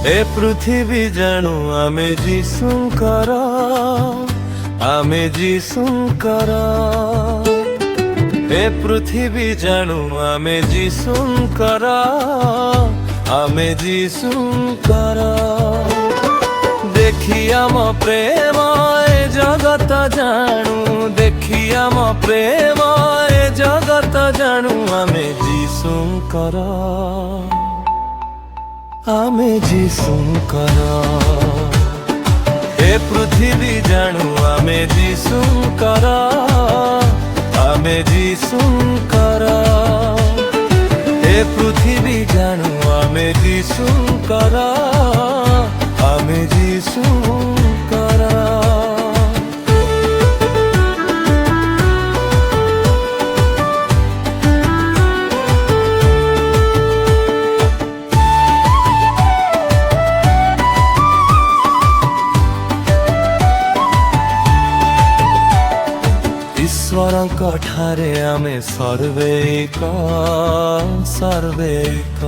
ए पृथ्वी जानू आमे जीशुंकर आमे जीशुंकर ए पृथ्वी जानू आमे जीशुंकर आमे जीशुंकर देखी आम प्रेम ए जगत जानू देखी आम प्रेम ए जगत जानू आमे जीशुंकर आमे जीशुंकर ए पृथ्वी जानू आमे जीशुंकर आमे जीशुंकर ए पृथ्वी जानू आमे जीशुंकर आमे जीशुंकर ईश्वरଙ୍କ ठारे आमे सर्वैक सर्वैक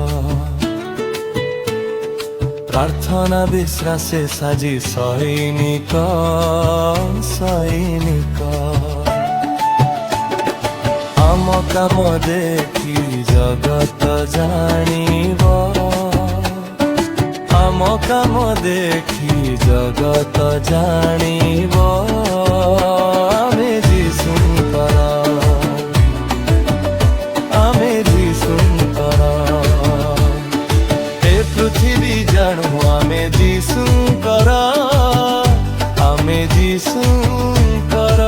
प्रार्थना विश्वासे साजी सैनिक सैनिक आम काम देखी जगत जानिब आम काम देखी जगत जानिब आमे जीशुंकर आमे जीशुंकर ए पृथ्वी जानू आमे जीशुंकर आमे जीशुंकर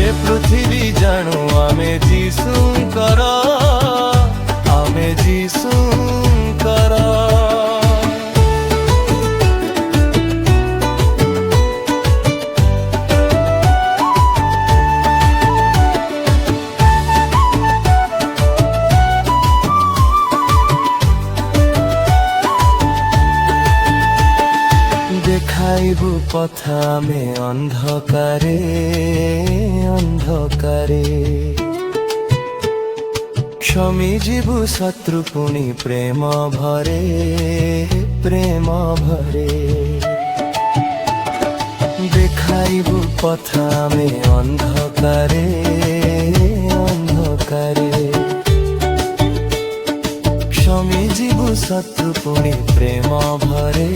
ए पृथ्वी जानू आमे जीशुंकर आमे जीशुंकर দেখাইবু পথা মে অন্ধকারে অন্ধকারে ক্ষমি জীবু শত্রু পুনি প্রেম ভরে প্রেম ভরে দেখাইবু পথা মে অন্ধকারে অন্ধকারে क्षमी जीवु शत्रु पुणी प्रेम भरे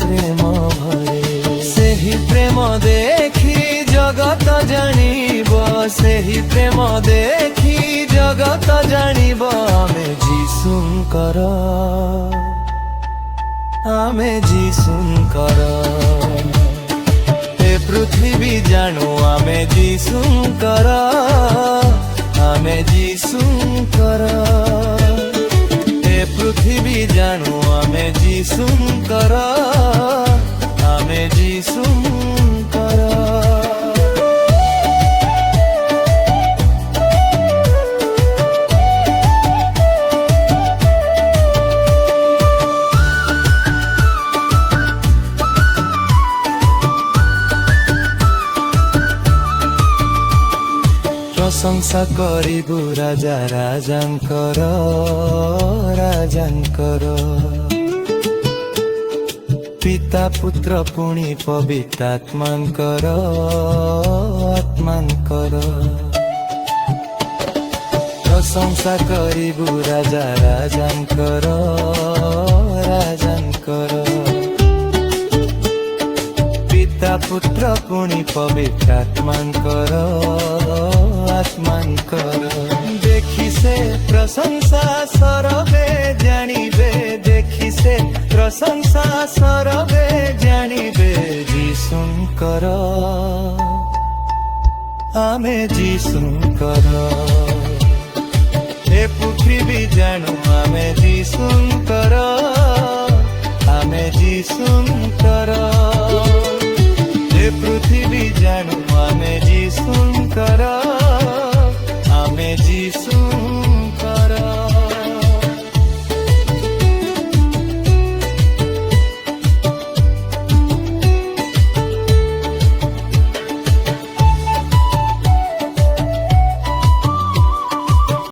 प्रेम भरे सेही प्रेम देखी जगत जानिब सेही प्रेम देखी जगत जानिब आमे जीशुंकर आमे जीशुंकर ए पृथ्वी जानू आमे जीशुंकर आमे जीशुंकर पृथ्वी जानू आमे जीशुंकर आमे जीशुंकर प्रशंसा करिबु राजा राजांकर राजांकर पिता पुत्र पुणी पवित्रात्मांकर आत्मांकर प्रशंसा करिबु राजा राजांकर राजांकर पिता पुत्र पुणी पवित्रात्मांकर आत्मांकर देखी से प्रशंसा सरवे जानिबे देखी से प्रशंसा सरवे जानिबे जीशुंकर आमे जीशुंकर ए पृथ्वी जानू आमे जीशुंकर आमे जीशुंकर